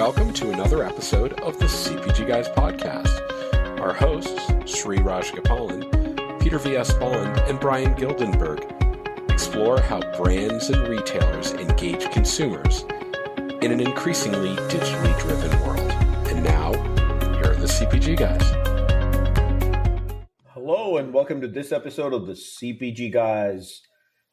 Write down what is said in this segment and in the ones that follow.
welcome to another episode of the CPG Guys podcast. Our hosts, Sri Raj Gopalan, Peter V.S. Bond, and Brian Gildenberg explore how brands and retailers engage consumers in an increasingly digitally driven world. And now, here are the CPG Guys. Hello and welcome to this episode of the CPG Guys.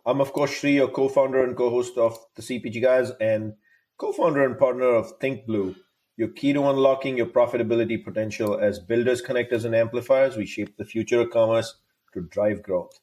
I'm, of course, Sri, your co-founder and co-host of the CPG Guys and co-founder and partner of ThinkBlue, your key to unlocking your profitability potential. As builders, connectors, and amplifiers, we shape the future of commerce to drive growth.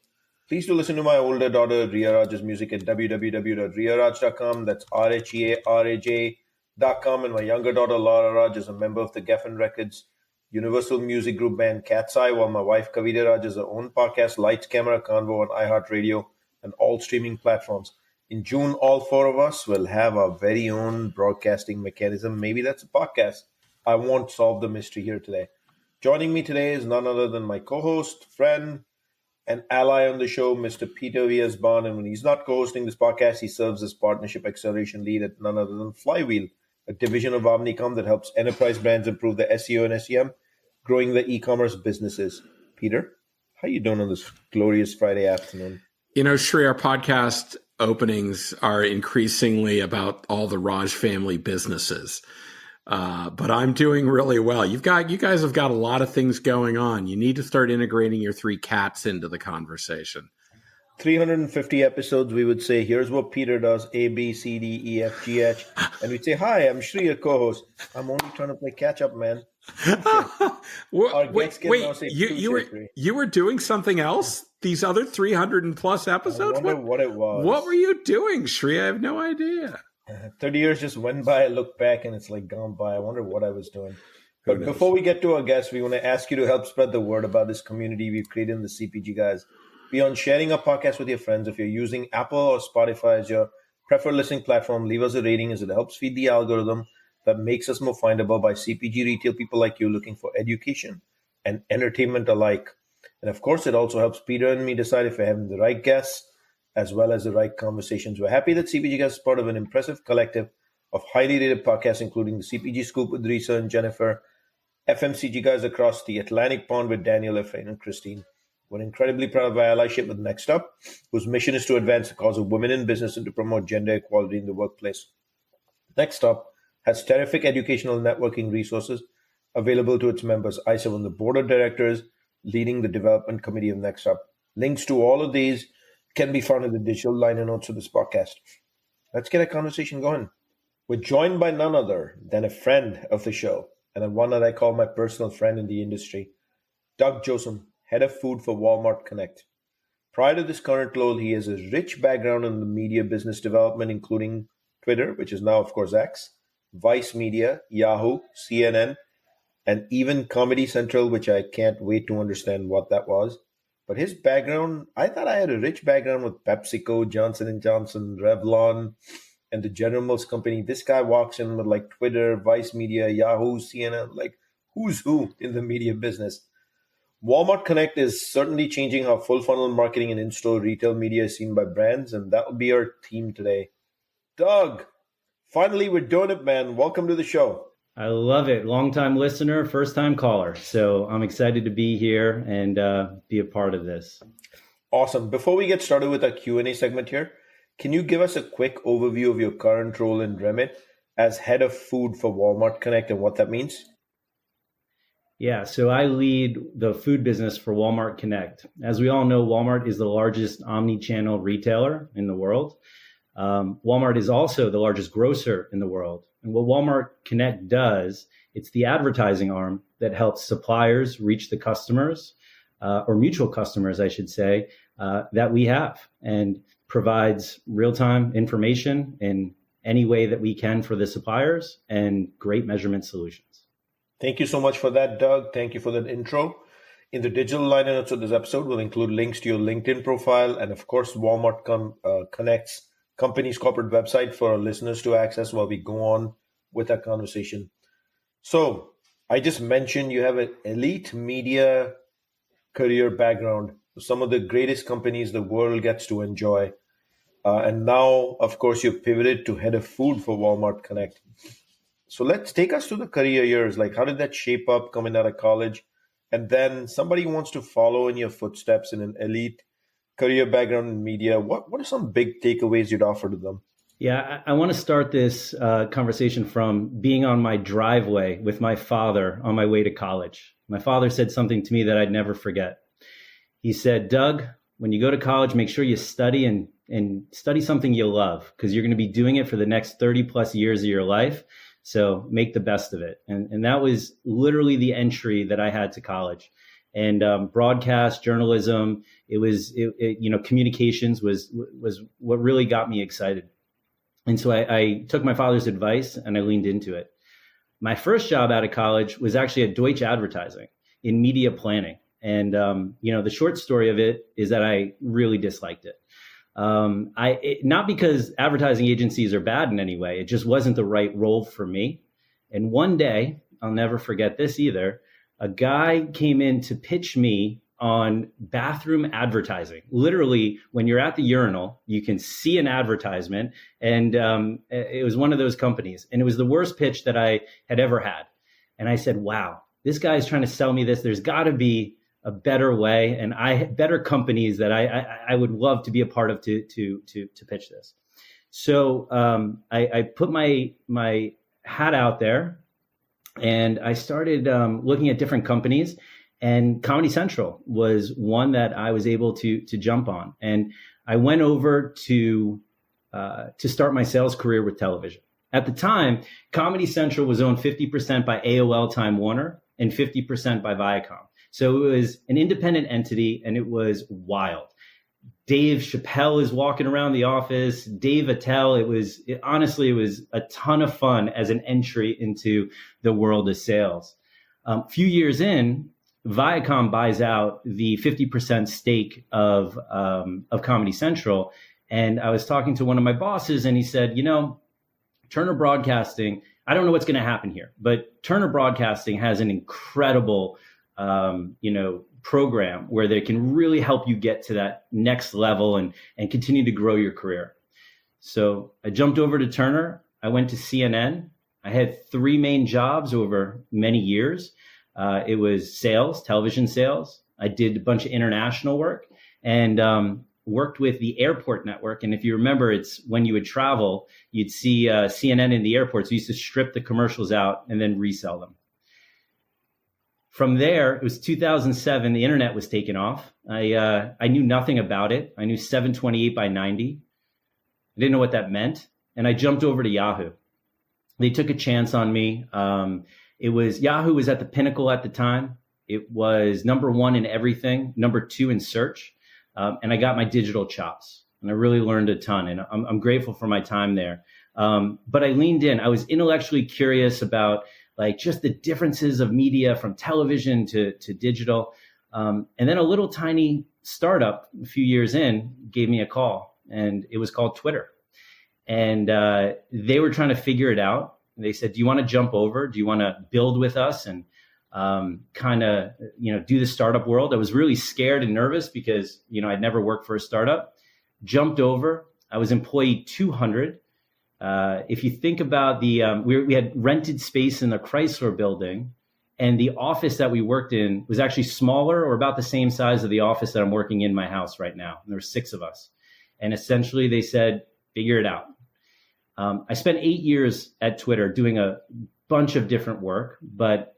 Please do listen to my older daughter, Ria Raj's music at www.riaraj.com. That's RHEARAJ.com. And my younger daughter, Laura Raj, is a member of the Geffen Records Universal Music Group band Cat's Eye, while my wife, Kavita Raj, has her own podcast, Lights, Camera, Convo on iHeartRadio and all streaming platforms. In June, all four of us will have our very own broadcasting mechanism. Maybe that's a podcast. I won't solve the mystery here today. Joining me today is none other than my co-host, friend, and ally on the show, Mr. Peter V.S. Bond. And when he's not co-hosting this podcast, he serves as partnership acceleration lead at none other than Flywheel, a division of Omnicom that helps enterprise brands improve their SEO and SEM, growing their e-commerce businesses. Peter, how you doing on this glorious Friday afternoon? You know, Sri, our podcast openings are increasingly about all the Raj family businesses. But I'm doing really well. You guys have got a lot of things going on. You need to start integrating your three cats into the conversation. 350 episodes, we would say, here's what Peter does, A, B, C, D, E, F, G, H. And we'd say, hi, I'm Sri, your co-host. I'm only trying to play catch up, man. Wait, you were doing something else? These other 300 and plus episodes? I wonder what it was. What were you doing, Sri? I have no idea. 30 years just went by. I look back and it's like gone by. I wonder what I was doing. But before we get to our guests, we want to ask you to help spread the word about this community we've created in the CPG Guys. Beyond sharing our podcast with your friends, if you're using Apple or Spotify as your preferred listening platform, leave us a rating as it helps feed the algorithm that makes us more findable by CPG retail people like you looking for education and entertainment alike. And of course, it also helps Peter and me decide if we're having the right guests as well as the right conversations. We're happy that CPG Guys is part of an impressive collective of highly rated podcasts, including the CPG Scoop with Risa and Jennifer, FMCG Guys across the Atlantic Pond with Daniel, Efrain, and Christine. We're incredibly proud of our allyship with Next Up, whose mission is to advance the cause of women in business and to promote gender equality in the workplace. Next Up has terrific educational networking resources available to its members. I serve on the board of directors, leading the development committee of Next Up. Links to all of these can be found in the digital liner notes of this podcast. Let's get a conversation going. We're joined by none other than a friend of the show, and one that I call my personal friend in the industry, Doug Jossem, head of food for Walmart Connect. Prior to this current role, he has a rich background in the media business development, including Twitter, which is now, of course, X, Vice Media, Yahoo, CNN, and even Comedy Central, which I can't wait to understand what that was. But his background, I thought I had a rich background with PepsiCo, Johnson & Johnson, Revlon, and the General Mills Company. This guy walks in with like Twitter, Vice Media, Yahoo, CNN, like who's who in the media business. Walmart Connect is certainly changing how full funnel marketing and in-store retail media is seen by brands, and that will be our theme today. Doug, finally we're doing it, man. Welcome to the show. I love it. Long-time listener, first-time caller. So I'm excited to be here and be a part of this. Awesome. Before we get started with our Q&A segment here, can you give us a quick overview of your current role in Remit as head of food for Walmart Connect and what that means? Yeah, so I lead the food business for Walmart Connect. As we all know, Walmart is the largest omni-channel retailer in the world. Walmart is also the largest grocer in the world. And what Walmart Connect does, it's the advertising arm that helps suppliers reach the customers, or mutual customers, I should say, that we have, and provides real-time information in any way that we can for the suppliers and great measurement solutions. Thank you so much for that, Doug. Thank you for that intro. In the digital liner notes of this episode, we'll include links to your LinkedIn profile and, of course, Walmart Connect's company's corporate website for our listeners to access while we go on with our conversation. So I just mentioned you have an elite media career background, some of the greatest companies the world gets to enjoy. And now, of course, you've pivoted to head of food for Walmart Connect. So let's take us to the career years. Like, how did that shape up coming out of college? And then somebody wants to follow in your footsteps in an elite career background in media. What are some big takeaways you'd offer to them? Yeah, I want to start this conversation from being on my driveway with my father on my way to college. My father said something to me that I'd never forget. He said, Doug, when you go to college, make sure you study and study something you love, because you're going to be doing it for the next 30 plus years of your life. So make the best of it. And that was literally the entry that I had to college. And broadcast journalism, communications was what really got me excited. And so I took my father's advice and I leaned into it. My first job out of college was actually at Deutsche Advertising in media planning. And, the short story of it is that I really disliked it. Not because advertising agencies are bad in any way. It just wasn't the right role for me. And one day, I'll never forget this either, a guy came in to pitch me on bathroom advertising. Literally, when you're at the urinal, you can see an advertisement. And it was one of those companies. And it was the worst pitch that I had ever had. And I said, wow, this guy's trying to sell me this. There's got to be a better way, and better companies that I would love to be a part of to pitch this. So I put my hat out there, and I started looking at different companies. And Comedy Central was one that I was able to jump on, and I went over to start my sales career with television. At the time, Comedy Central was owned 50% by AOL Time Warner and 50% by Viacom. So it was an independent entity, and it was wild. Dave Chappelle is walking around the office, Dave Attell. It was a ton of fun as an entry into the world of sales. A few years in, Viacom buys out the 50% stake of Comedy Central. And I was talking to one of my bosses, and he said, Turner Broadcasting, I don't know what's going to happen here, but Turner Broadcasting has an incredible program where they can really help you get to that next level and continue to grow your career. So I jumped over to Turner. I went to CNN. I had 3 main jobs over many years. It was sales, television sales. I did a bunch of international work and worked with the airport network. And if you remember, it's when you would travel, you'd see CNN in the airports. We used to strip the commercials out and then resell them. From there, it was 2007. The internet was taken off. I knew nothing about it. I knew 728 by 90. I didn't know what that meant. And I jumped over to Yahoo. They took a chance on me. Yahoo was at the pinnacle at the time. It was number 1 in everything, number 2 in search. And I got my digital chops, and I really learned a ton. And I'm grateful for my time there. But I leaned in. I was intellectually curious about just the differences of media from television to digital. And then a little tiny startup a few years in gave me a call, and it was called Twitter. And they were trying to figure it out. They said, do you want to jump over? Do you want to build with us and do the startup world? I was really scared and nervous because, I'd never worked for a startup. Jumped over. I was employee 200. If you think about we had rented space in the Chrysler building, and the office that we worked in was actually smaller or about the same size of the office that I'm working in my house right now. And there were 6 of us. And essentially they said, figure it out. I spent 8 years at Twitter doing a bunch of different work, but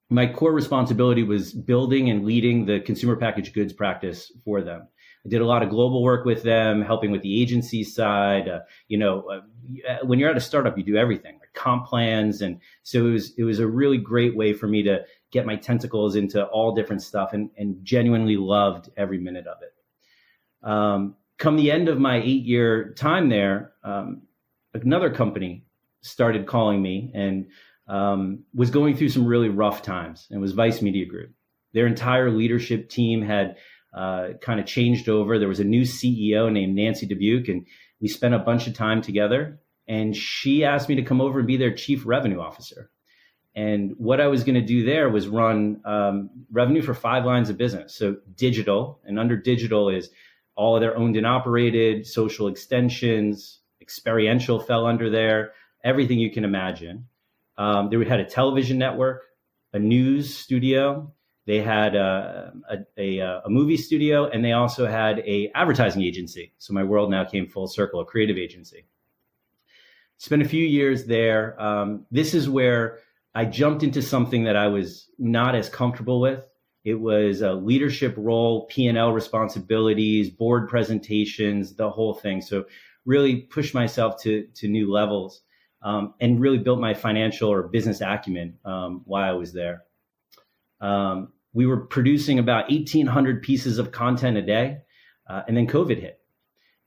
my core responsibility was building and leading the consumer packaged goods practice for them. I did a lot of global work with them, helping with the agency side. When you're at a startup, you do everything, like comp plans. And so it was a really great way for me to get my tentacles into all different stuff and genuinely loved every minute of it. Come the end of my 8-year time there, another company started calling me and was going through some really rough times. It was Vice Media Group. Their entire leadership team had kind of changed over. There was a new CEO named Nancy Dubuque, and we spent a bunch of time together. And she asked me to come over and be their chief revenue officer. And what I was going to do there was run revenue for 5 lines of business. So digital, and under digital is all of their owned and operated, social extensions, experiential fell under there, everything you can imagine. They had a television network, a news studio. They had a movie studio, and they also had a advertising agency. So my world now came full circle, a creative agency. Spent a few years there. This is where I jumped into something that I was not as comfortable with. It was a leadership role, P&L responsibilities, board presentations, the whole thing. So really pushed myself to new levels, and really built my financial or business acumen while I was there. We were producing about 1,800 pieces of content a day, and then COVID hit.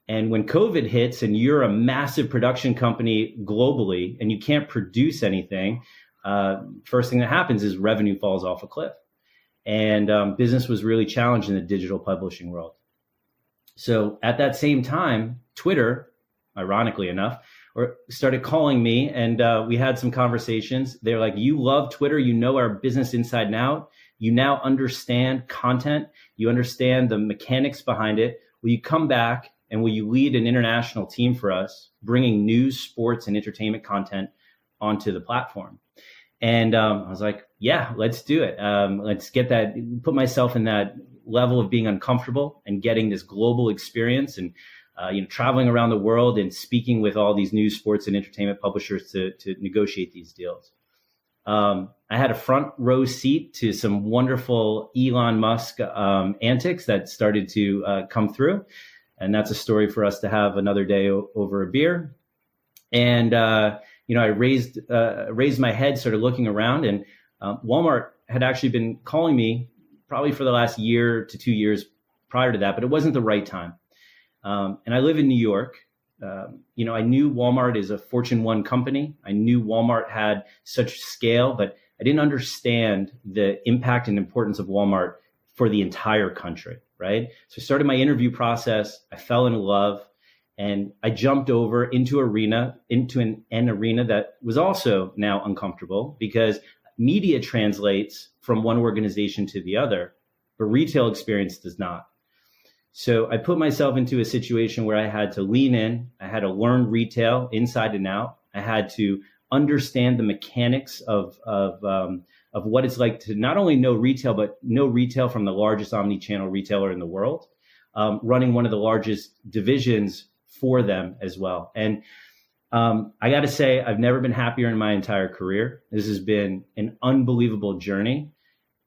And when COVID hits and you're a massive production company globally and you can't produce anything, first thing that happens is revenue falls off a cliff. And business was really challenged in the digital publishing world. So at that same time, Twitter, ironically enough, started calling me, and we had some conversations. They're like, you love Twitter. You know our business inside and out. You now understand content. You understand the mechanics behind it. Will you come back and will you lead an international team for us, bringing news, sports, and entertainment content onto the platform? And I was like, yeah, let's do it. Let's get that, put myself in that level of being uncomfortable and getting this global experience and traveling around the world and speaking with all these news, sports, and entertainment publishers to negotiate these deals. I had a front row seat to some wonderful Elon Musk antics that started to come through. And that's a story for us to have another day over a beer. And, I raised my head, started looking around, and Walmart had actually been calling me probably for the last year to 2 years prior to that, but it wasn't the right time. And I live in New York. I knew Walmart is a Fortune 1 company. I knew Walmart had such scale, but I didn't understand the impact and importance of Walmart for the entire country, right? So I started my interview process. I fell in love, and I jumped over into an arena that was also now uncomfortable because media translates from one organization to the other, but retail experience does not. So I put myself into a situation where I had to lean in. I had to learn retail inside and out. I had to understand the mechanics of what it's like to not only know retail, but know retail from the largest omni-channel retailer in the world, running one of the largest divisions for them as well. And I got to say, I've never been happier in my entire career. This has been an unbelievable journey.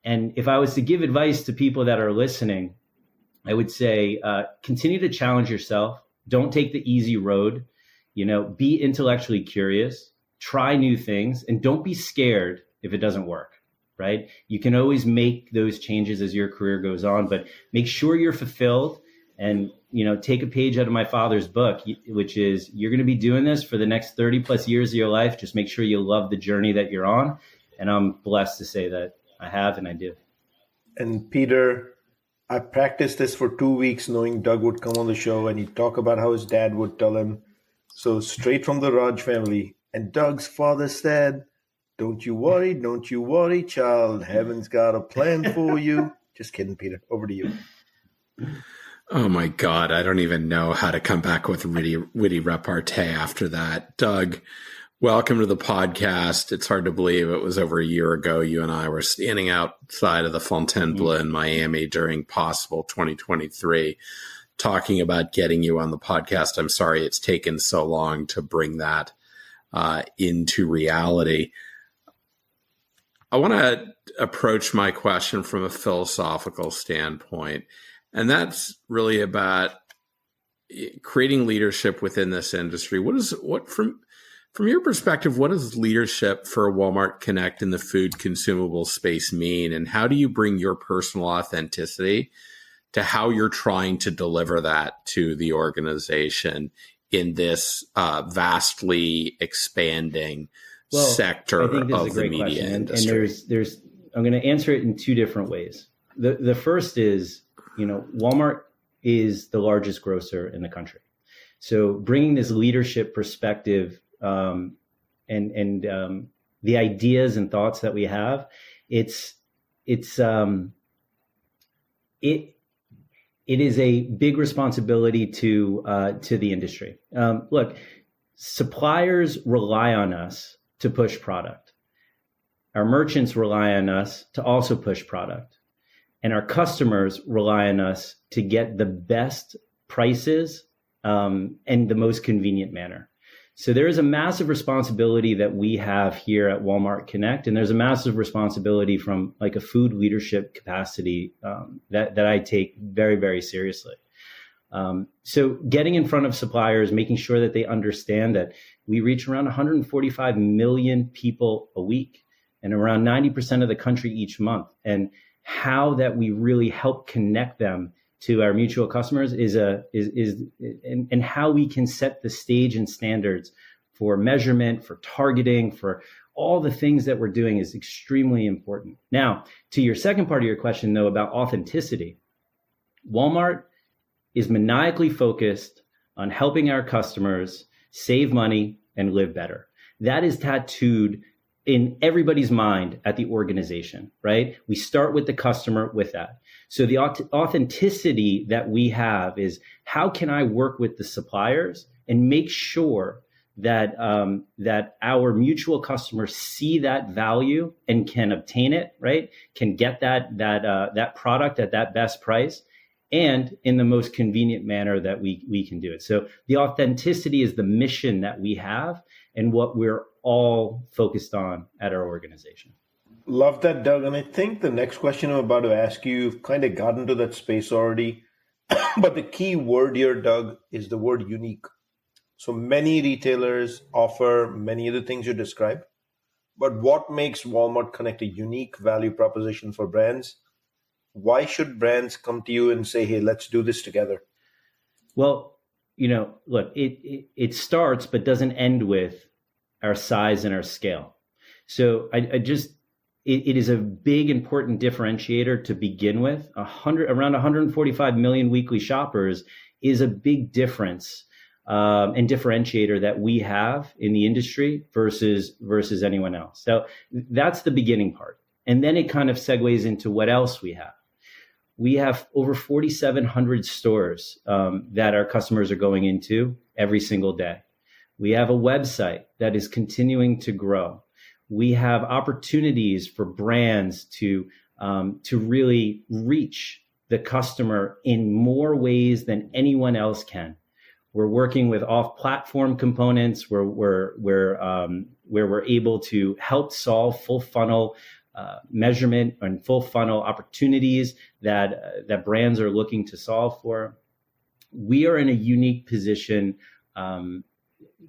And if I was to give advice to people that are listening, I would say, continue to challenge yourself. Don't take the easy road. Be intellectually curious, try new things, and don't be scared if it doesn't work, right? You can always make those changes as your career goes on, but make sure you're fulfilled and, take a page out of my father's book, which is you're going to be doing this for the next 30 plus years of your life. Just make sure you love the journey that you're on. And I'm blessed to say that I have, and I do. And Peter, I practiced this for 2 weeks, knowing Doug would come on the show and he'd talk about how his dad would tell him. So straight from the Raj family. And Doug's father said, don't you worry, child. Heaven's got a plan for you. Just kidding, Peter. Over to you. Oh my God. I don't even know how to come back with witty repartee after that. Doug, welcome to the podcast. It's hard to believe it was over a year ago. You and I were standing outside of the Fontainebleau in Miami during possible 2023, talking about getting you on the podcast. I'm sorry it's taken so long to bring that into reality. I want to approach my question from a philosophical standpoint, and that's really about creating leadership within this industry. From your perspective, what does leadership for Walmart Connect in the food consumable space mean? And how do you bring your personal authenticity to how you're trying to deliver that to the organization in this vastly expanding sector of the media industry? And I'm going to answer it in two different ways. The first is, Walmart is the largest grocer in the country. So bringing this leadership perspective and the ideas and thoughts that we have, it is a big responsibility to the industry. Look, suppliers rely on us to push product. our merchants rely on us to also push product, and our customers rely on us to get the best prices and the most convenient manner. So there is a massive responsibility that we have here at Walmart Connect, and there's a massive responsibility from like a food leadership capacity that I take very, very seriously. So getting in front of suppliers, making sure that they understand that we reach around 145 million people a week and around 90% of the country each month, and how that we really help connect them to our mutual customers and how we can set the stage and standards for measurement, for targeting, for all the things that we're doing is extremely important. Now, to your second part of your question, though, about authenticity, Walmart is maniacally focused on helping our customers save money and live better. That is tattooed in everybody's mind at the organization, right? We start with the customer with that. So the authenticity that we have is, how can I work with the suppliers and make sure that that our mutual customers see that value and can obtain it, right? Can get that product at that best price and in the most convenient manner that we can do it. So the authenticity is the mission that we have and what we're all focused on at our organization. Love that, Doug. And I think the next question I'm about to ask you, you've kind of gotten to that space already. But the key word here, Doug, is the word unique. So many retailers offer many of the things you described. But what makes Walmart Connect a unique value proposition for brands? Why should brands come to you and say, hey, let's do this together? Well, look, it starts but doesn't end with our size and our scale. So it is a big, important differentiator to begin with. Around 145 million weekly shoppers is a big difference and differentiator that we have in the industry versus anyone else. So that's the beginning part. And then it kind of segues into what else we have. We have over 4,700 stores that our customers are going into every single day. We have a website that is continuing to grow. We have opportunities for brands to really reach the customer in more ways than anyone else can. We're working with off-platform components where we're able to help solve full funnel measurement and full funnel opportunities that brands are looking to solve for. We are in a unique position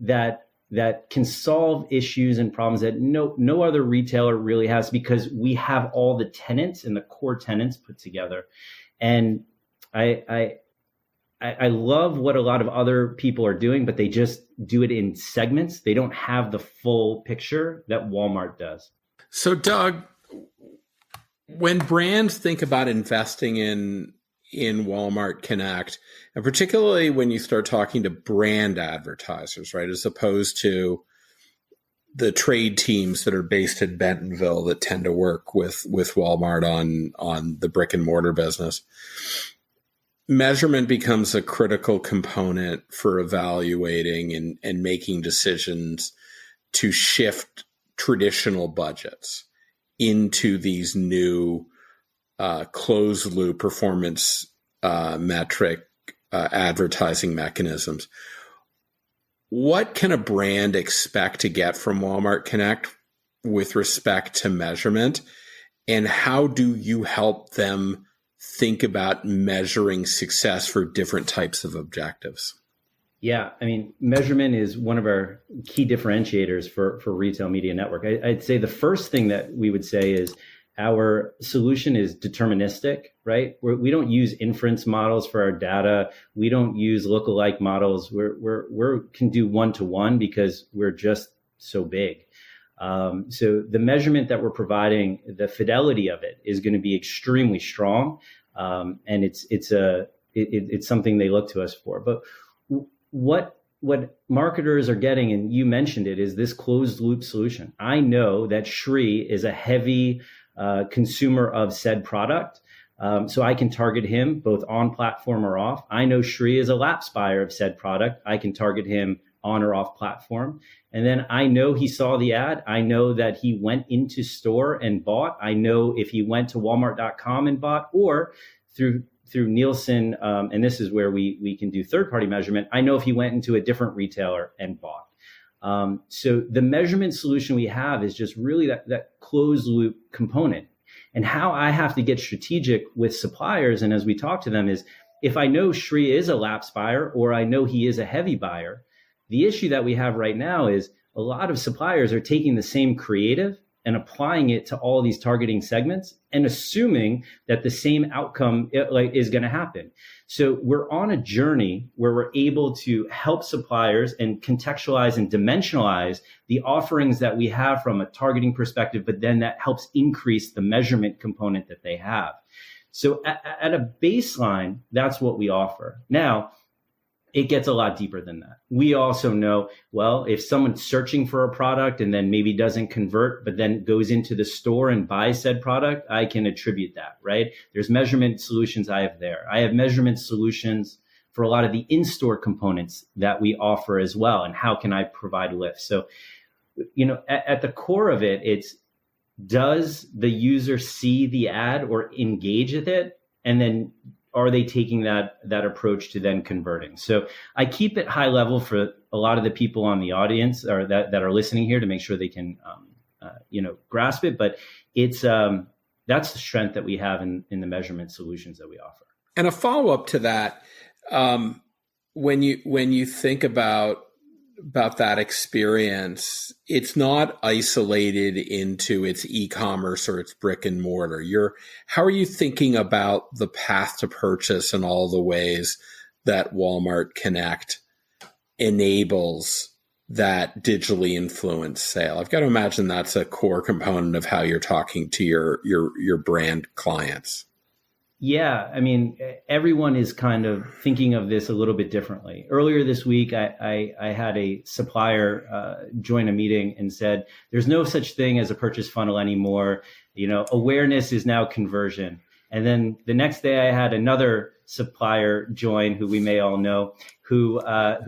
that can solve issues and problems that no other retailer really has, because we have all the tenants and the core tenants put together. And I love what a lot of other people are doing, but they just do it in segments. They don't have the full picture that Walmart does. So, Doug, when brands think about investing in Walmart Connect, and particularly when you start talking to brand advertisers, right, as opposed to the trade teams that are based in Bentonville that tend to work with Walmart on the brick and mortar business, measurement becomes a critical component for evaluating and making decisions to shift traditional budgets into these new closed loop performance metric advertising mechanisms. What can a brand expect to get from Walmart Connect with respect to measurement? And how do you help them think about measuring success for different types of objectives? Yeah, I mean, measurement is one of our key differentiators for Retail Media Network. I'd say the first thing that we would say is our solution is deterministic, right? We don't use inference models for our data. We don't use lookalike models. We can do one-to-one because we're just so big. So the measurement that we're providing, the fidelity of it is going to be extremely strong, and it's something they look to us for. But what marketers are getting, and you mentioned it, is this closed loop solution. I know that Shri is a heavy consumer of said product, so I can target him both on platform or off. I know Shri is a lapse buyer of said product. I can target him on or off platform. And then I know he saw the ad. I know that he went into store and bought. I know if he went to Walmart.com and bought, or through Nielsen, and this is where we can do third-party measurement. I know if he went into a different retailer and bought. So the measurement solution we have is just really that closed loop component. And how I have to get strategic with suppliers, and as we talk to them, is if I know Sri is a lapsed buyer or I know he is a heavy buyer, the issue that we have right now is a lot of suppliers are taking the same creative and applying it to all these targeting segments and assuming that the same outcome is going to happen. So we're on a journey where we're able to help suppliers and contextualize and dimensionalize the offerings that we have from a targeting perspective, but then that helps increase the measurement component that they have. So at a baseline, that's what we offer. Now, it gets a lot deeper than that. We also know, well, if someone's searching for a product and then maybe doesn't convert, but then goes into the store and buys said product, I can attribute that, right? There's measurement solutions I have there. I have measurement solutions for a lot of the in-store components that we offer as well. And how can I provide lift? So, at the core of it, it's, does the user see the ad or engage with it? And then are they taking that approach to then converting? So I keep it high level for a lot of the people on the audience or that are listening here to make sure they can, grasp it. But it's that's the strength that we have in the measurement solutions that we offer. And a follow up to that, when you think about that experience, it's not isolated into its e-commerce or its brick and mortar. How are you thinking about the path to purchase and all the ways that Walmart Connect enables that digitally influenced sale? I've got to imagine that's a core component of how you're talking to your brand clients. Yeah, I mean, everyone is kind of thinking of this a little bit differently. Earlier this week, I had a supplier join a meeting and said, there's no such thing as a purchase funnel anymore. Awareness is now conversion. And then the next day I had another supplier join who we may all know, who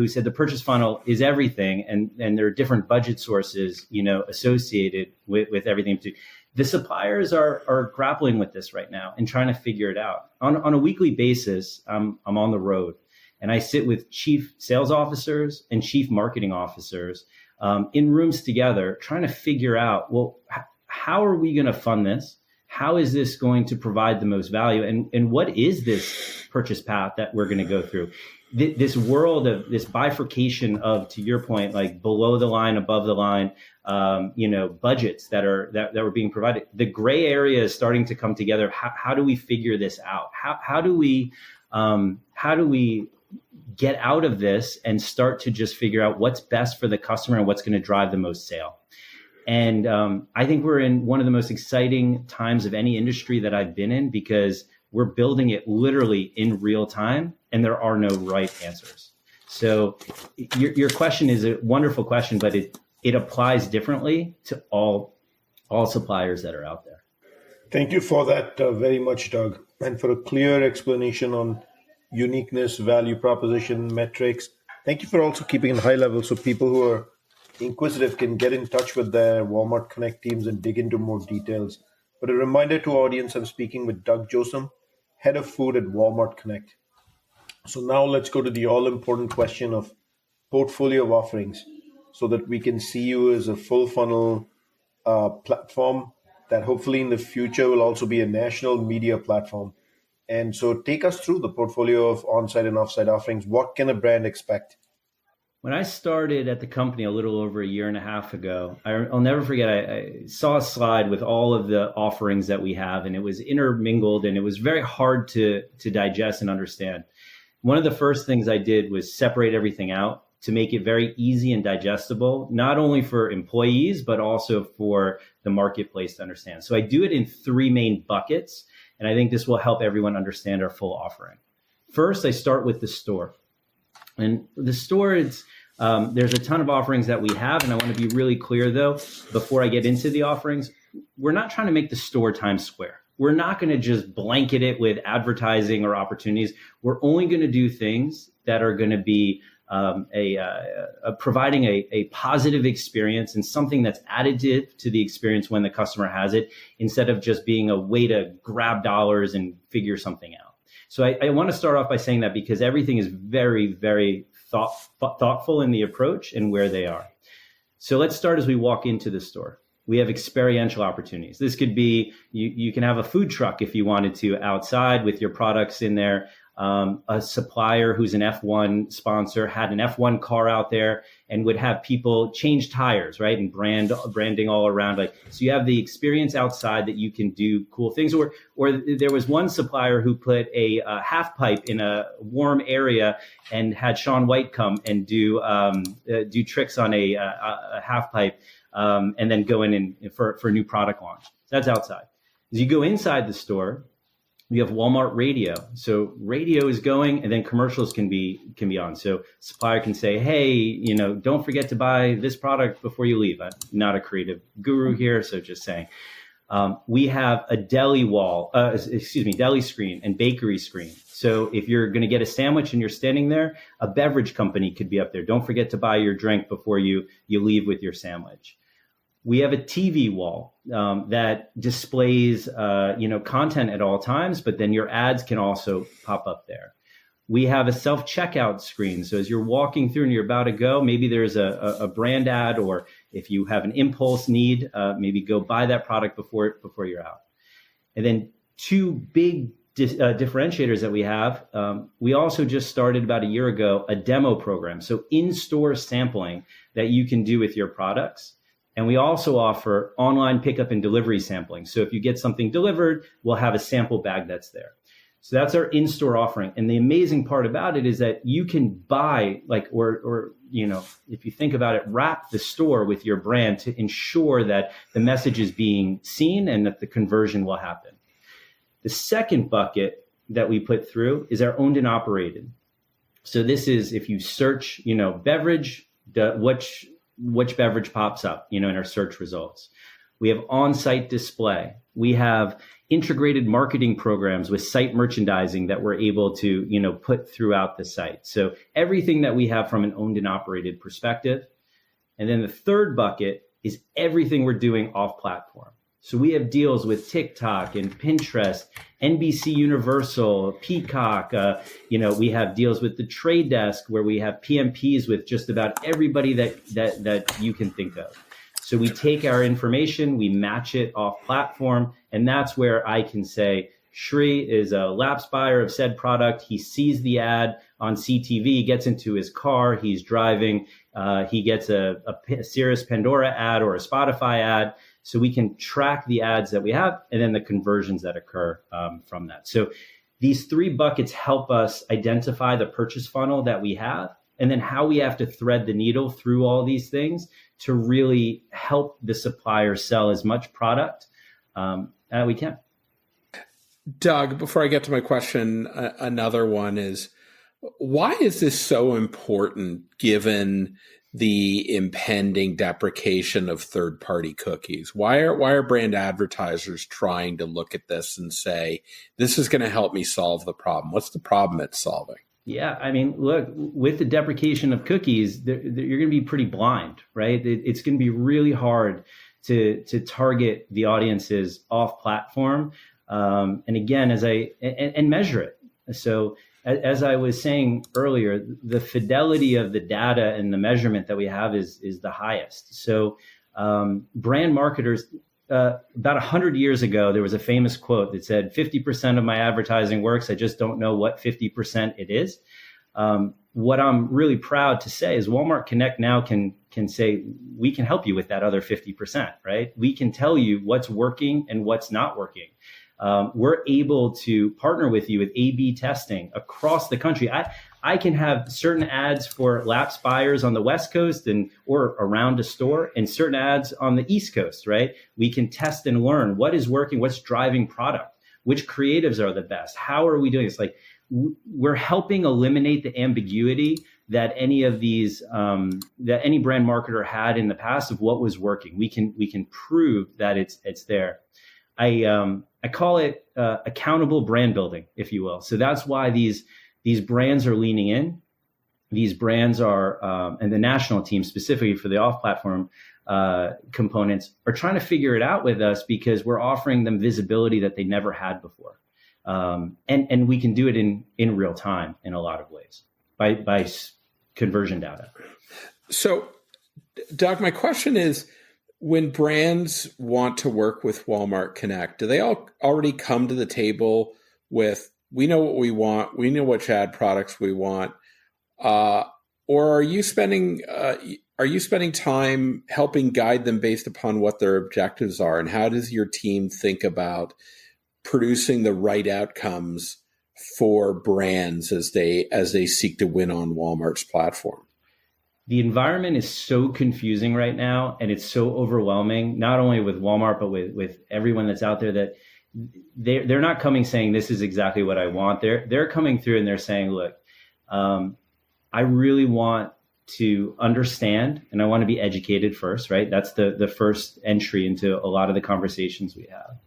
said the purchase funnel is everything. And there are different budget sources, associated with everything too. The suppliers are grappling with this right now and trying to figure it out. On a weekly basis, I'm on the road and I sit with chief sales officers and chief marketing officers in rooms together, trying to figure out, well, how are we going to fund this? How is this going to provide the most value? And what is this purchase path that we're going to go through? This world of this bifurcation of, to your point, like below the line, above the line, budgets that were being provided. The gray area is starting to come together. How do we figure this out? How do we get out of this and start to just figure out what's best for the customer and what's going to drive the most sale? And I think we're in one of the most exciting times of any industry that I've been in, because we're building it literally in real time and there are no right answers. So your question is a wonderful question, but it applies differently to all suppliers that are out there. Thank you for that very much, Doug, and for a clear explanation on uniqueness, value proposition, metrics. Thank you for also keeping it high level so people who are inquisitive can get in touch with their Walmart Connect teams and dig into more details. But a reminder to audience, I'm speaking with Doug Jossem, Head of Food at Walmart Connect. So now let's go to the all-important question of portfolio of offerings so that we can see you as a full funnel platform that hopefully in the future will also be a national media platform. And so take us through the portfolio of on-site and off-site offerings. What can a brand expect? When I started at the company a little over a year and a half ago, I'll never forget, I saw a slide with all of the offerings that we have, and it was intermingled, and it was very hard to digest and understand. One of the first things I did was separate everything out to make it very easy and digestible, not only for employees, but also for the marketplace to understand. So I do it in three main buckets, and I think this will help everyone understand our full offering. First, I start with the store. And the store, there's a ton of offerings that we have. And I want to be really clear, though, before I get into the offerings, we're not trying to make the store Times Square. We're not going to just blanket it with advertising or opportunities. We're only going to do things that are going to be providing a positive experience and something that's additive to the experience when the customer has it, instead of just being a way to grab dollars and figure something out. So I want to start off by saying that because everything is very, very thoughtful in the approach and where they are. So let's start as we walk into the store. We have experiential opportunities. This could be, you can have a food truck if you wanted to outside with your products in there. A supplier who's an F1 sponsor had an F1 car out there and would have people change tires, right? And branding all around. Like, so you have the experience outside that you can do cool things. Or there was one supplier who put a half pipe in a warm area and had Shaun White come and do tricks on a half pipe. And then go in for a new product launch. That's outside. As you go inside the store, we have Walmart radio. So radio is going, and then commercials can be on. So supplier can say, hey, don't forget to buy this product before you leave. I'm not a creative guru here, so just saying. We have a deli screen and bakery screen. So if you're going to get a sandwich and you're standing there, a beverage company could be up there. Don't forget to buy your drink before you leave with your sandwich. We have a TV wall that displays, content at all times, but then your ads can also pop up there. We have a self-checkout screen. So as you're walking through and you're about to go, maybe there's a brand ad, or if you have an impulse need, maybe go buy that product before you're out. And then two big differentiators that we have. We also just started about a year ago a demo program. So in-store sampling that you can do with your products. And we also offer online pickup and delivery sampling. So if you get something delivered, we'll have a sample bag that's there. So that's our in-store offering. And the amazing part about it is that you can buy, if you think about it, wrap the store with your brand to ensure that the message is being seen and that the conversion will happen. The second bucket that we put through is our owned and operated. So this is, if you search, beverage, which beverage pops up, in our search results. We have on-site display. We have integrated marketing programs with site merchandising that we're able to, put throughout the site. So everything that we have from an owned and operated perspective. And then the third bucket is everything we're doing off platform. So we have deals with TikTok and Pinterest, NBC Universal, Peacock. We have deals with the Trade Desk where we have PMPs with just about everybody that you can think of. So we take our information, we match it off platform, and that's where I can say, Shri is a lapsed buyer of said product. He sees the ad on CTV, gets into his car, he's driving, he gets a Sirius Pandora ad or a Spotify ad. So we can track the ads that we have and then the conversions that occur from that. So these three buckets help us identify the purchase funnel that we have, and then how we have to thread the needle through all these things to really help the supplier sell as much product as we can. Doug, before I get to my question, another one is, why is this so important given the impending deprecation of third-party cookies? Why are brand advertisers trying to look at this and say, this is going to help me solve the problem? What's the problem it's solving? Yeah, I mean, look, with the deprecation of cookies, you're going to be pretty blind, right? It's going to be really hard to target the audiences off platform. And again, and measure it. So as I was saying earlier, the fidelity of the data and the measurement that we have is the highest. So brand marketers, about 100 years ago, there was a famous quote that said, 50% of my advertising works. I just don't know what 50% it is. What I'm really proud to say is Walmart Connect now can say, we can help you with that other 50%, right? We can tell you what's working and what's not working. We're able to partner with you with A/B testing across the country. I can have certain ads for lapsed buyers on the West Coast or around a store, and certain ads on the East Coast, right? We can test and learn what is working, what's driving product, which creatives are the best. How are we doing this? Like, we're helping eliminate the ambiguity that any of these, that any brand marketer had in the past of what was working. We can prove that it's there. I call it accountable brand building, if you will. So that's why these brands are leaning in. these brands are, and the national team specifically for the off-platform components, are trying to figure it out with us because we're offering them visibility that they never had before. And we can do it in real time in a lot of ways by conversion data. So, Doug, my question is, when brands want to work with Walmart Connect, do they all already come to the table with, we know what we want, we know which ad products we want, or are you spending time helping guide them based upon what their objectives are? And how does your team think about producing the right outcomes for brands as they seek to win on Walmart's platform? The environment is so confusing right now, and it's so overwhelming, not only with Walmart, but with everyone that's out there, that they're not coming saying, this is exactly what I want. They're coming through and they're saying, look, I really want to understand, and I want to be educated first, right? That's the first entry into a lot of the conversations we have.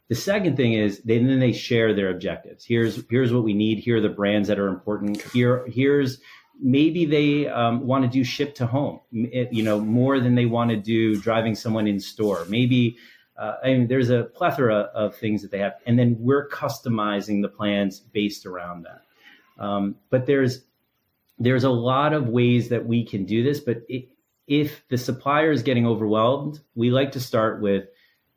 The second thing is then they share their objectives. Here's what we need. Here are the brands that are important. Here's maybe they want to do ship to home, more than they want to do driving someone in store. Maybe, there's a plethora of things that they have. And then we're customizing the plans based around that. But there's a lot of ways that we can do this. But if the supplier is getting overwhelmed, we like to start with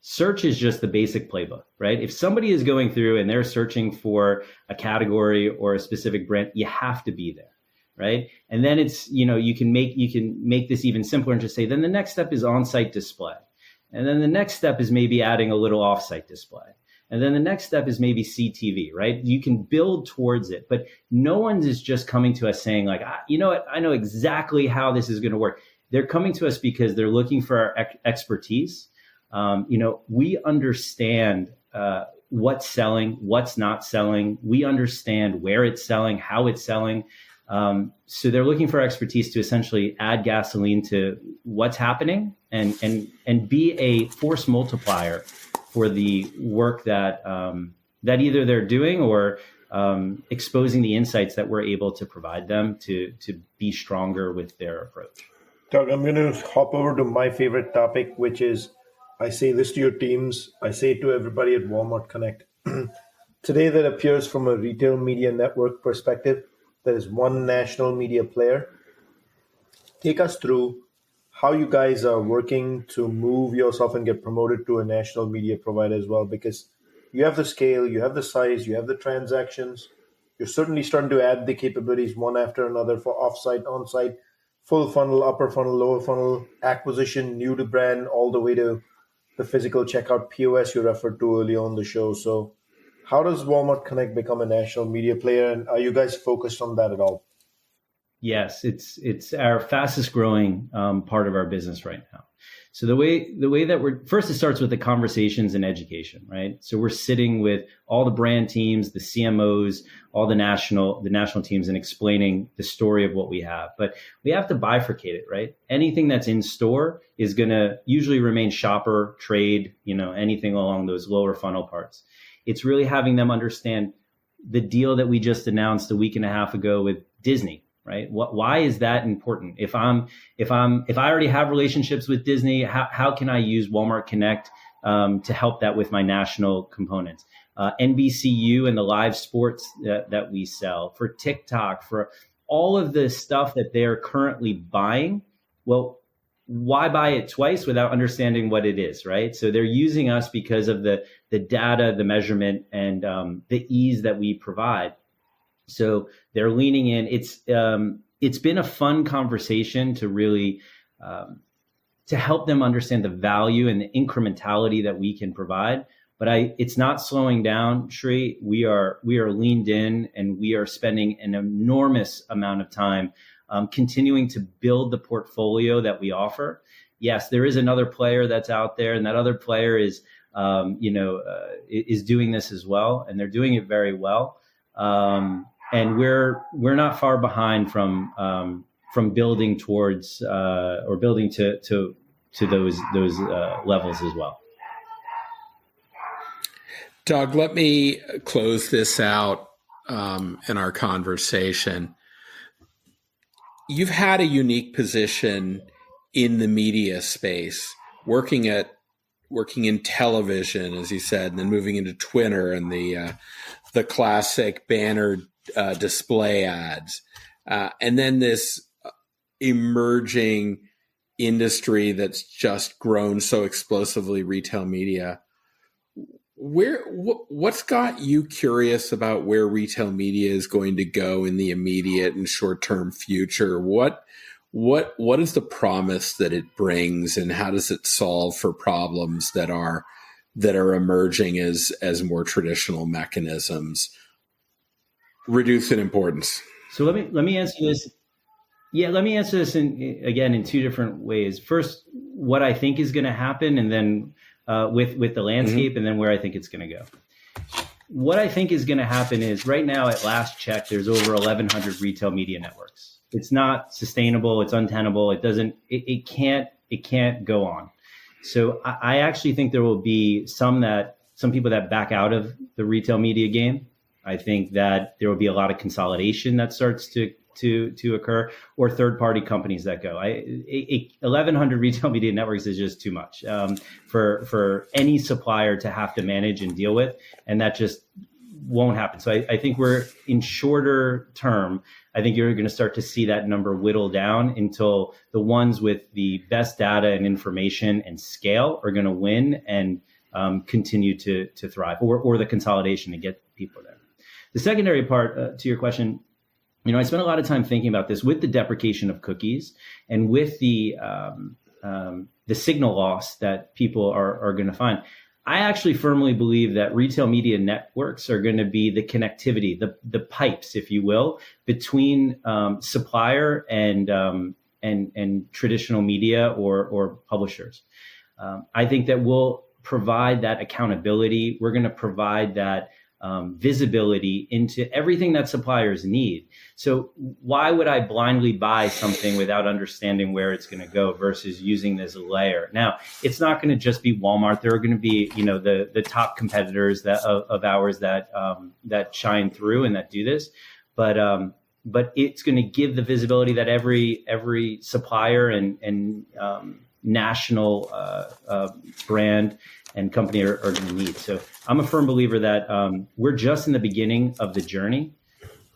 search is just the basic playbook, right? If somebody is going through and they're searching for a category or a specific brand, you have to be there. Right. And then it's, you can make this even simpler and just say, then the next step is on-site display. And then the next step is maybe adding a little off-site display. And then the next step is maybe CTV, right? You can build towards it, but no one is just coming to us saying like, you know what, I know exactly how this is going to work. They're coming to us because they're looking for our expertise. We understand what's selling, what's not selling. We understand where it's selling, how it's selling. So they're looking for expertise to essentially add gasoline to what's happening and be a force multiplier for the work that either they're doing or exposing the insights that we're able to provide them to be stronger with their approach. Doug, I'm going to hop over to my favorite topic, which is, I say this to your teams, I say it to everybody at Walmart Connect. Today, that appears from a retail media network perspective. There is one national media player. Take us through how you guys are working to move yourself and get promoted to a national media provider as well, because you have the scale, you have the size, you have the transactions. You're certainly starting to add the capabilities one after another for off-site, on-site, full funnel, upper funnel, lower funnel, acquisition, new to brand, all the way to the physical checkout POS you referred to earlier on the show. So how does Walmart Connect become a national media player, and are you guys focused on that at all? Yes, it's our fastest growing part of our business right now. So the way that it starts with the conversations and education, right? So we're sitting with all the brand teams, the CMOs, all the national teams, and explaining the story of what we have. But we have to bifurcate it, right? Anything that's in store is going to usually remain shopper, trade, anything along those lower funnel parts. It's really having them understand the deal that we just announced a week and a half ago with Disney, right? Why is that important? If I already have relationships with Disney, how can I use Walmart Connect to help that with my national components? NBCU and the live sports that we sell, for TikTok, for all of the stuff that they're currently buying. Well, why buy it twice without understanding what it is, right? So they're using us because of the data, the measurement, and the ease that we provide. So they're leaning in. It's been a fun conversation to really to help them understand the value and the incrementality that we can provide. But it's not slowing down, Sri. We are leaned in, and we are spending an enormous amount of time continuing to build the portfolio that we offer. Yes, there is another player that's out there, and that other player is doing this as well, and they're doing it very well. And we're not far behind from building towards or building to those levels as well. Doug, let me close this out in our conversation. you've had a unique position in the media space, working in television, as you said, and then moving into Twitter and the classic banner display ads, and then this emerging industry that's just grown so explosively, retail media. What's got you curious about where retail media is going to go in the immediate and short-term future? What is the promise that it brings, and how does it solve for problems that are emerging as more traditional mechanisms reduce in importance? So let me answer this. Yeah, let me answer this in two different ways. First, what I think is going to happen, and then with the landscape, and then where I think it's going to go. What I think is going to happen is, right now at last check, there's over 1,100 retail media networks. It's not sustainable. It's untenable. It can't go on. So I actually think there will be some people that back out of the retail media game. I think that there will be a lot of consolidation that starts to occur, or third-party companies that go. 1,100 retail media networks is just too much for any supplier to have to manage and deal with, and that just won't happen. So I think we're in shorter term. I think you're going to start to see that number whittle down until the ones with the best data and information and scale are going to win and continue to thrive, or the consolidation to get people there. The secondary part to your question, I spent a lot of time thinking about this with the deprecation of cookies and with the signal loss that people are going to find. I actually firmly believe that retail media networks are going to be the connectivity, the pipes, if you will, between supplier and traditional media or publishers. I think that we'll provide that accountability. We're going to provide that visibility into everything that suppliers need. So why would I blindly buy something without understanding where it's going to go versus using this layer? Now, it's not going to just be Walmart. There are going to be, the top competitors of ours that shine through and that do this. But it's going to give the visibility that every supplier and national brand and company are going to need. So I'm a firm believer that we're just in the beginning of the journey,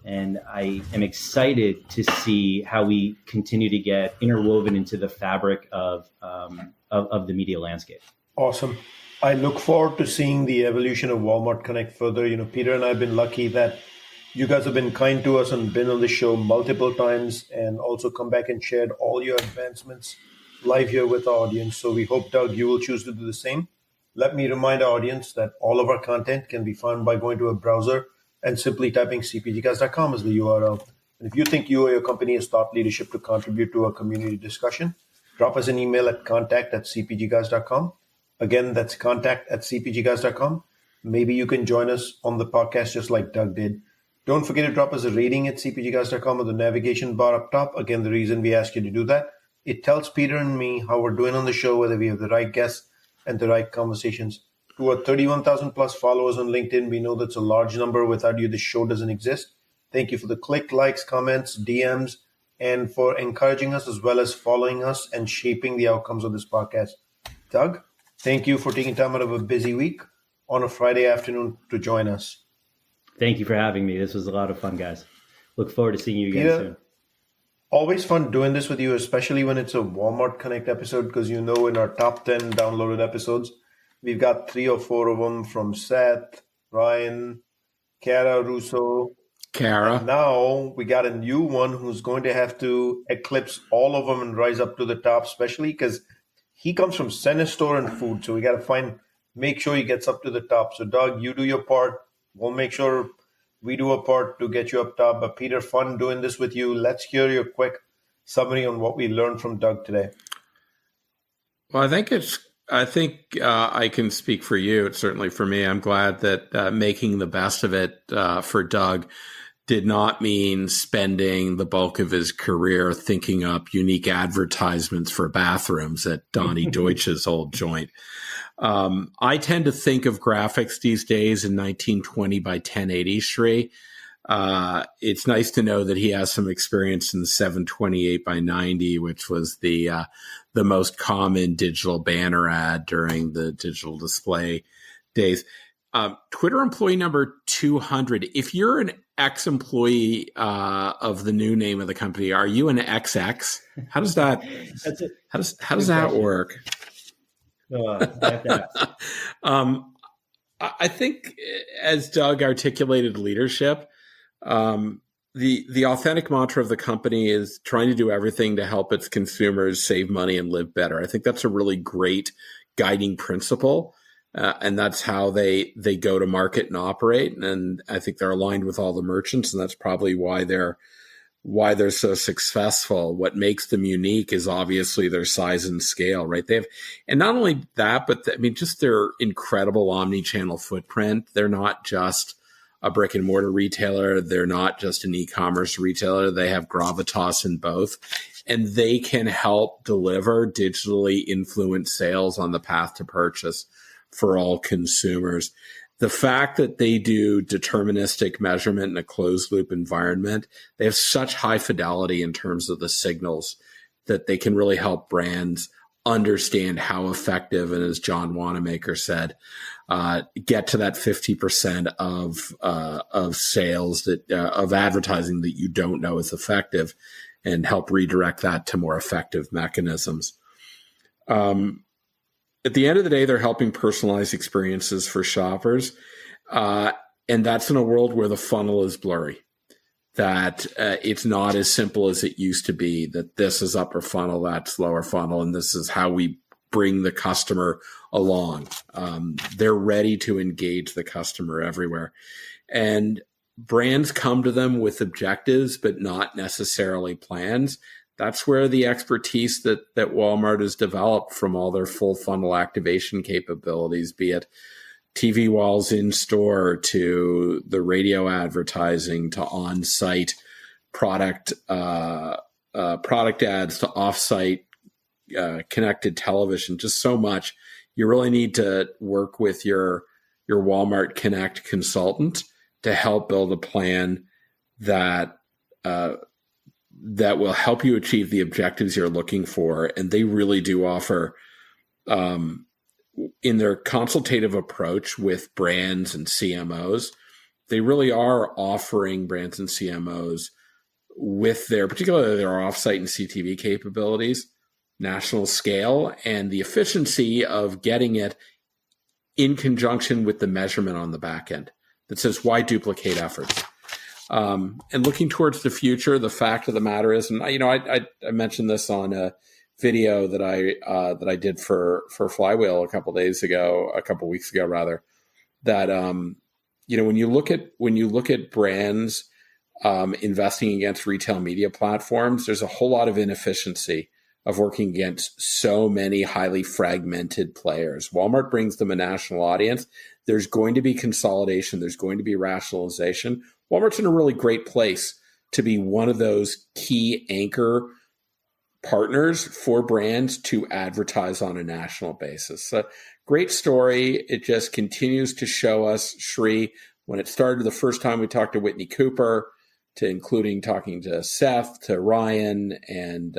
and I am excited to see how we continue to get interwoven into the fabric of the media landscape. Awesome. I look forward to seeing the evolution of Walmart Connect further. Peter and I have been lucky that you guys have been kind to us and been on the show multiple times, and also come back and shared all your advancements live here with our audience. So we hope, Doug, you will choose to do the same. Let me remind our audience that all of our content can be found by going to a browser and simply typing cpgguys.com as the URL. And if you think you or your company has thought leadership to contribute to a community discussion, drop us an email at contact@cpgguys.com. Again, that's contact@cpgguys.com. Maybe you can join us on the podcast just like Doug did. Don't forget to drop us a rating at cpgguys.com or the navigation bar up top. Again, the reason we ask you to do that, it tells Peter and me how we're doing on the show, whether we have the right guests and the right conversations. To our 31,000 plus followers on LinkedIn, we know that's a large number. Without you, the show doesn't exist. Thank you for the click, likes, comments, DMs, and for encouraging us as well as following us and shaping the outcomes of this podcast. Doug, thank you for taking time out of a busy week on a Friday afternoon to join us. Thank you for having me. This was a lot of fun, guys. Look forward to seeing you again soon. Always fun doing this with you, especially when it's a Walmart Connect episode, because in our top 10 downloaded episodes, we've got 3 or 4 of them from Seth, Ryan, Cara Russo. And now we got a new one who's going to have to eclipse all of them and rise up to the top, especially because he comes from center store and food. So we got to make sure he gets up to the top. So Doug, you do your part. We'll make sure we do a part to get you up top. But Peter, fun doing this with you. Let's hear your quick summary on what we learned from Doug today. Well, I think I can speak for you. It's certainly for me. I'm glad that making the best of it for Doug did not mean spending the bulk of his career thinking up unique advertisements for bathrooms at Donnie Deutsch's old joint. I tend to think of graphics these days in 1920 by 1080, Sri. it's nice to know that he has some experience in the 728 by 90, which was the most common digital banner ad during the digital display days. Twitter employee number 200. If you're an ex-employee of the new name of the company, are you an XX? How does that? How does that work? I think, as Doug articulated leadership, the authentic mantra of the company is trying to do everything to help its consumers save money and live better. I think that's a really great guiding principle. And that's how they go to market and operate. And I think they're aligned with all the merchants, and that's probably why they're so successful. What makes them unique is obviously their size and scale, right? And not only that, but just their incredible omni-channel footprint. They're not just a brick and mortar retailer. They're not just an e-commerce retailer. They have gravitas in both, and they can help deliver digitally influenced sales on the path to purchase for all consumers. The fact that they do deterministic measurement in a closed loop environment, they have such high fidelity in terms of the signals that they can really help brands understand how effective, and as John Wanamaker said, get to that 50% of sales of advertising that you don't know is effective, and help redirect that to more effective mechanisms. At the end of the day, they're helping personalize experiences for shoppers. And that's in a world where the funnel is blurry, that it's not as simple as it used to be, that this is upper funnel, that's lower funnel, and this is how we bring the customer along. They're ready to engage the customer everywhere. And brands come to them with objectives, but not necessarily plans. That's where the expertise that Walmart has developed from all their full funnel activation capabilities, be it TV walls in store to the radio advertising to on-site product ads to off-site connected television, just so much. You really need to work with your Walmart Connect consultant to help build a plan that will help you achieve the objectives you're looking for. And they really do offer, in their consultative approach with brands and CMOs, they really are offering brands and CMOs with particularly their offsite and CTV capabilities, national scale, and the efficiency of getting it in conjunction with the measurement on the back end that says, why duplicate efforts? And looking towards the future, the fact of the matter is, and I mentioned this on a video that I did for Flywheel a couple weeks ago rather, that when you look at brands investing against retail media platforms, there's a whole lot of inefficiency of working against so many highly fragmented players. Walmart brings them a national audience. There's going to be consolidation. There's going to be rationalization. Walmart's in a really great place to be one of those key anchor partners for brands to advertise on a national basis. So, great story. It just continues to show us, Sri, when it started the first time we talked to Whitney Cooper, to including talking to Seth, to Ryan, and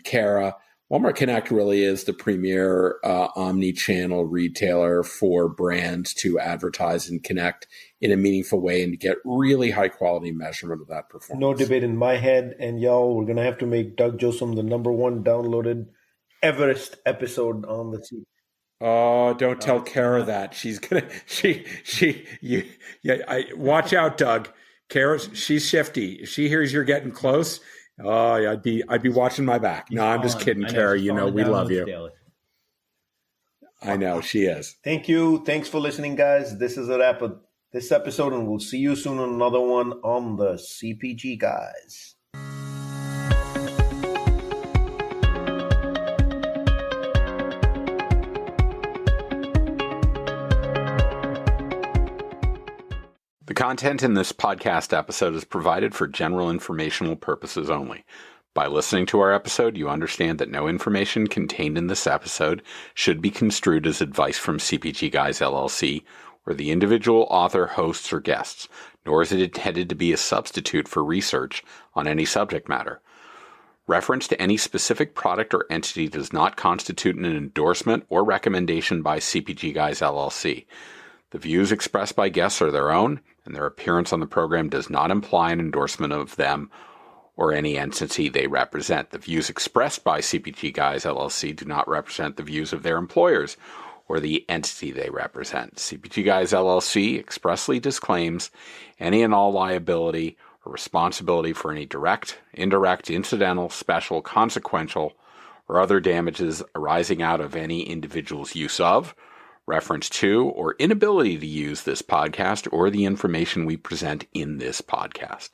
Kara. Walmart Connect really is the premier omni-channel retailer for brands to advertise and connect in a meaningful way and to get really high-quality measurement of that performance. No debate in my head. And y'all, we're going to have to make Doug Jossem the #1 downloaded Everest episode on the TV. Oh, don't tell Kara that. She's going to, watch out, Doug. Kara, she's shifty. If she hears you're getting close, I'd be watching my back. No, I'm just kidding, Kara. We love you. Daily. I know she is. Thank you. Thanks for listening, guys. This is a wrap of this episode, and we'll see you soon on another one on the CPG Guys. The content in this podcast episode is provided for general informational purposes only. By listening to our episode, you understand that no information contained in this episode should be construed as advice from CPG Guys LLC or the individual author, hosts, or guests. nor is it intended to be a substitute for research on any subject matter. Reference to any specific product or entity does not constitute an endorsement or recommendation by CPG Guys LLC. The views expressed by guests are their own, and their appearance on the program does not imply an endorsement of them or any entity they represent. The views expressed by CPG Guys LLC do not represent the views of their employers or the entity they represent. CPG Guys LLC expressly disclaims any and all liability or responsibility for any direct, indirect, incidental, special, consequential, or other damages arising out of any individual's use of, reference to, or inability to use this podcast or the information we present in this podcast.